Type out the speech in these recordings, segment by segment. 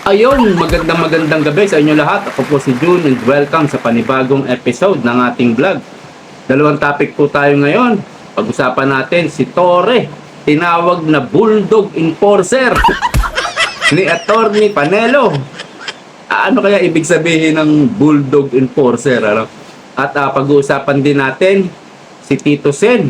Ayun, magandang gabi sa inyo lahat. Ako po si June and welcome sa panibagong episode ng ating vlog. Dalawang topic po tayo ngayon. Pag-usapan natin si Torre, tinawag na Bulldog Enforcer ni Attorney Panelo. Ano kaya ibig sabihin ng Bulldog Enforcer? Ano? At pag-uusapan din natin si Tito Sen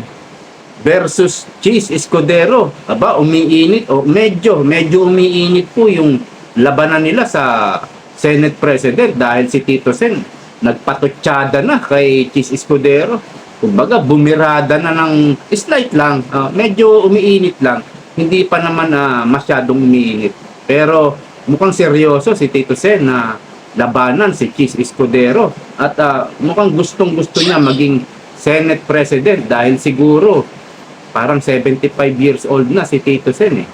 versus Cheese Escudero. Aba, umiinit o medyo umiinit po yung labanan nila sa Senate President dahil si Tito Sen nagpatutsyada na kay Cheese Escudero. Kumbaga, bumirada na ng slight lang, medyo umiinit lang. Hindi pa naman masyadong umiinit. Pero mukhang seryoso si Tito Sen na labanan si Cheese Escudero. At mukhang gustong-gusto niya maging Senate President dahil siguro parang 75 years old na si Tito Sen eh.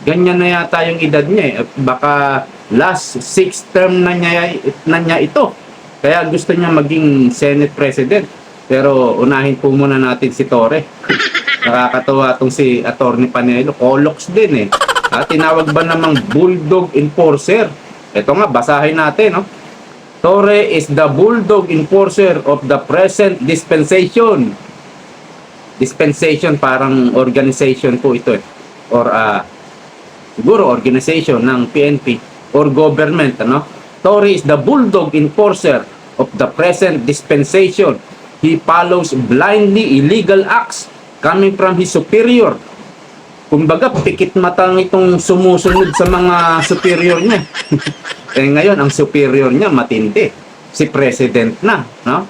Ganyan na yata yung edad niya eh. Baka last 6 term na niya ito. Kaya gusto niya maging Senate President. Pero unahin po muna natin si Torre. Nakakatawa itong si Attorney Panelo. Colox din eh. Tinawag ba namang Bulldog Enforcer? Ito nga, basahin natin. No? Torre is the Bulldog Enforcer of the present dispensation. Dispensation parang organization po ito eh. Or siguro organization ng PNP or government, ano? Torre is the Bulldog Enforcer of the present dispensation. He follows blindly illegal acts coming from his superior. Kumbaga, pikit matang itong sumusunod sa mga superior niya. Ngayon, ang superior niya matindi. Si President na, no?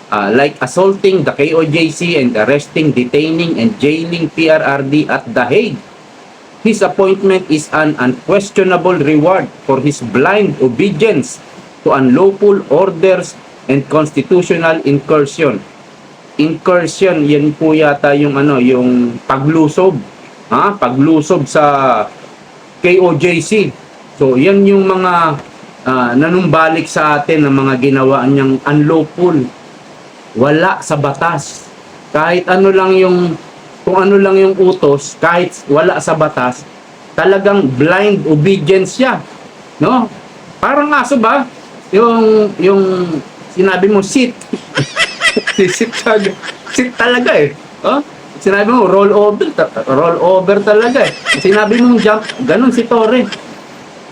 Like assaulting the KOJC and arresting, detaining, and jailing PRRD at The Hague. His appointment is an unquestionable reward for his blind obedience to unlawful orders and constitutional incursion. Incursion, yan po yata yung yung paglusob. Paglusob sa KOJC. So, yan yung mga nanumbalik sa atin ng mga ginawa niyang unlawful. Wala sa batas. Kahit kung ano lang yung utos, kahit wala sa batas, talagang blind obedience siya. No? Parang aso ba? Yung sinabi mo, sit. Sit talaga eh. Oh? Sinabi mo, roll over talaga eh. Sinabi mo, jump, ganun si Torre.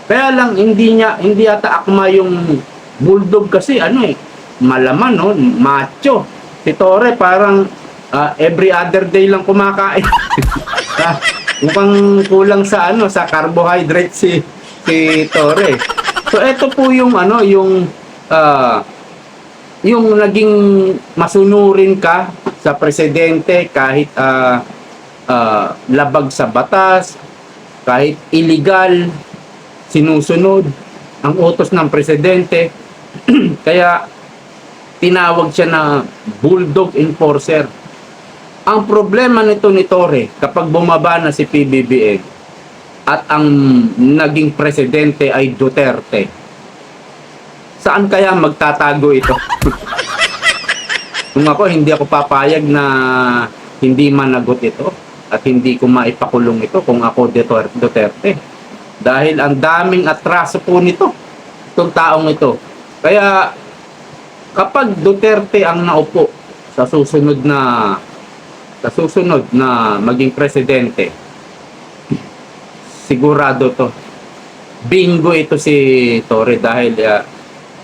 Kaya lang, hindi yata akma yung bulldog kasi, malaman, no? Macho. Si Torre parang every other day lang kumakain. Mukhang kulang sa sa carbohydrate si Torre. So ito po yung yung naging masunurin ka sa presidente kahit labag sa batas, kahit illegal, sinusunod ang utos ng presidente. Kaya tinawag siya na Bulldog Enforcer. Ang problema nito ni Torre, kapag bumaba na si PBBM at ang naging presidente ay Duterte, saan kaya magtatago ito? Kung ako, hindi ako papayag na hindi managot ito at hindi ko maipakulong ito kung ako Duterte. Dahil ang daming atraso po nito, itong taong ito. Kaya kapag Duterte ang naupo sa susunod na maging presidente, sigurado to. Bingo ito si Torre dahil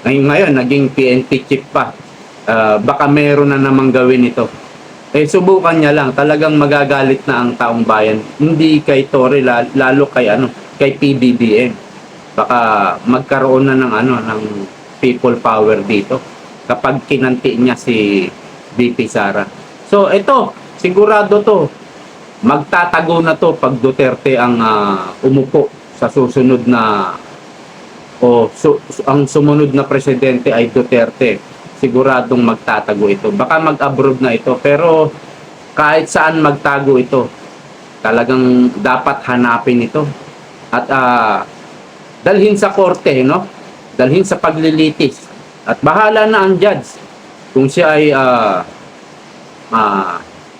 ngayon naging PNP chief pa. Baka meron na namang gawin ito. Subukan niya lang, talagang magagalit na ang taong bayan. Hindi kay Torre, lalo kay PBBM. Baka magkaroon na ng people power dito kapag kinanti niya si VP Sara. So ito, sigurado to, magtatago na to pag Duterte ang umupo sa susunod na ang sumunod na presidente ay Duterte. Siguradong magtatago ito. Baka mag-abroad na ito, pero kahit saan magtago ito, talagang dapat hanapin ito at dalhin sa korte, no? Dalhin sa paglilitis. At bahala na ang judge kung siya ay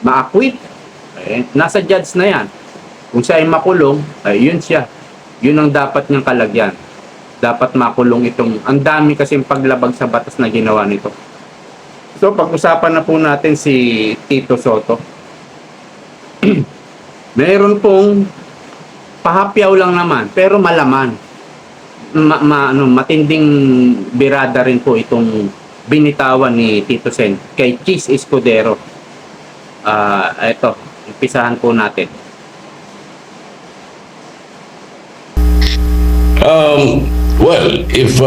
ma-acquit. Nasa judge na yan. Kung siya ay makulong, ay yun siya. Yun ang dapat niyang kalagyan. dapat makulong itong, ang dami kasing paglabag sa batas na ginawa nito. So pag-usapan na po natin si Tito Soto. Meron pong pahapyaw lang naman pero malaman. Matinding birada rin po itong binitawan ni Tito Sen kay Chis Escudero. Ito, umpisahan po natin. Well, if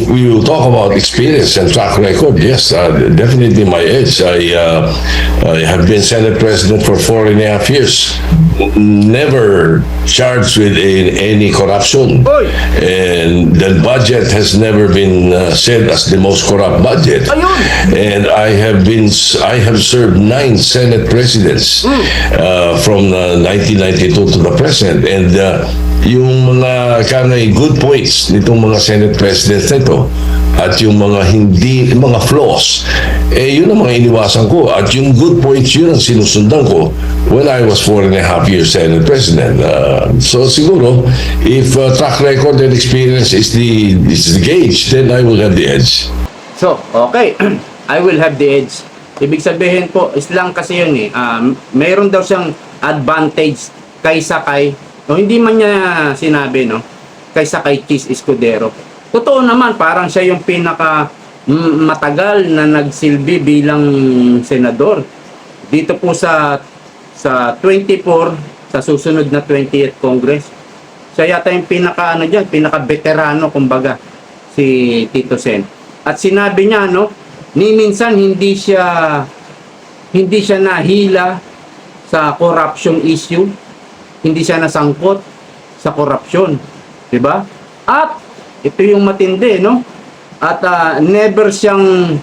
we will talk about experience and track record, yes, definitely my edge. I have been Senate President for 4.5 years. Never charged with any corruption, Oy! and the budget has never been said as the most corrupt budget. Ayun! And I have served 9 Senate presidents from 1992 to the present, and yung mga kanay good points nitong mga Senate presidents nito at yung mga flaws, yun ang mga iniwasan ko, at yung good points yun ang sinusundan ko when I was 4.5 years Senate President. So siguro, if track record and experience is the gauge, then I will have the edge. So, okay. I will have the edge. Ibig sabihin po, islang kasi yun eh. Mayroon daw siyang advantage kaysa kay, hindi man niya sinabi, no? Kaysa kay Chis Escudero. Totoo naman, parang siya yung pinaka matagal na nagsilbi bilang senador. Dito po sa 24, sa susunod na 20th Congress. Siya yata yung pinaka veterano kumbaga, si Tito Sen. At sinabi niya, no, minsan hindi siya nahila sa corruption issue, hindi siya nasangkot sa corruption, 'di ba? At ito yung matindi, no? At never siyang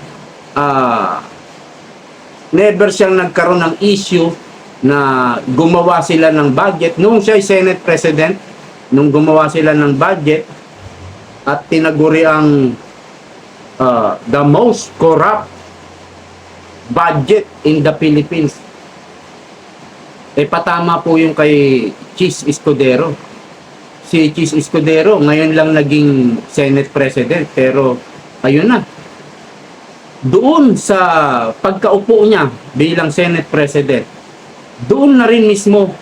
nagkaroon ng issue na gumawa sila ng budget nung siya ay Senate President, nung gumawa sila ng budget at tinaguri ang the most corrupt budget in the Philippines. Patama po yung kay Chis Escudero. Si Chis Escudero ngayon lang naging Senate President, pero ayun na. Doon sa pagkaupo niya bilang Senate President, doon na rin mismo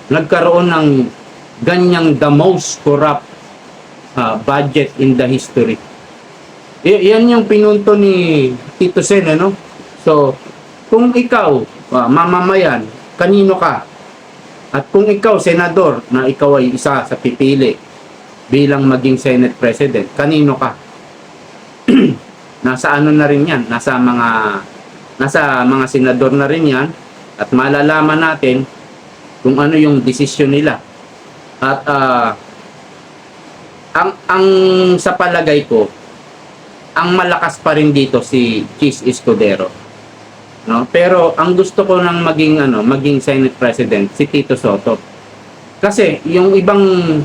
nagkaroon ng ganyang the most corrupt budget in the history. Yan yung pinunto ni Tito Sen, ano? So, kung ikaw, mamamayan, kanino ka? At kung ikaw, senador, na ikaw ay isa sa pipili bilang maging Senate President, kanino ka? Nasa ano na rin yan? Nasa mga senador na rin yan. At malalaman natin kung ano yung desisyon nila. At ang sa palagay ko, ang malakas pa rin dito si Chis Escudero, no? Pero ang gusto ko nang maging Senate President si Tito Soto. Kasi yung ibang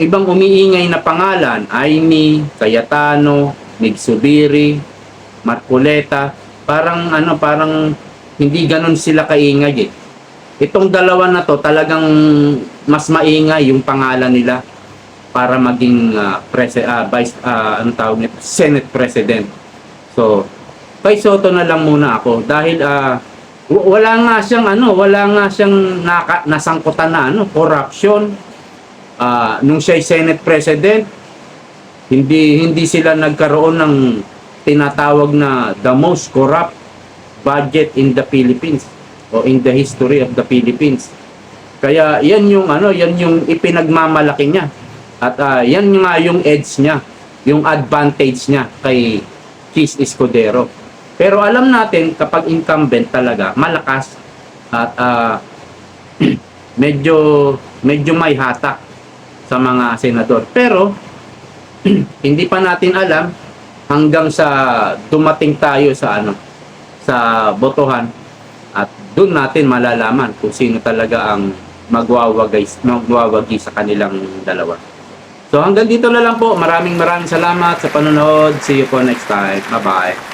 umiingay na pangalan, Aimee, Cayetano, Migsubiri, Marcoleta, parang hindi ganun sila kaingay eh. Itong dalawa na to talagang mas maingay yung pangalan nila para maging Senate President. So, kay Soto na lang muna ako dahil wala nga siyang nasangkutan na corruption. Nung siya ay Senate President, hindi sila nagkaroon ng tinatawag na the most corrupt budget in the Philippines o in the history of the Philippines. Kaya yan yung ipinagmamalaki niya. At yan nga yung edge niya, yung advantage niya kay Chis Escudero. Pero alam natin kapag incumbent talaga, malakas at medyo may hatak sa mga senador. Pero hindi pa natin alam hanggang sa dumating tayo sa botohan at doon natin malalaman kung sino talaga ang magwawagi sa kanilang dalawa. So hanggang dito na lang po. Maraming salamat sa panonood. See you po next time. Bye-bye.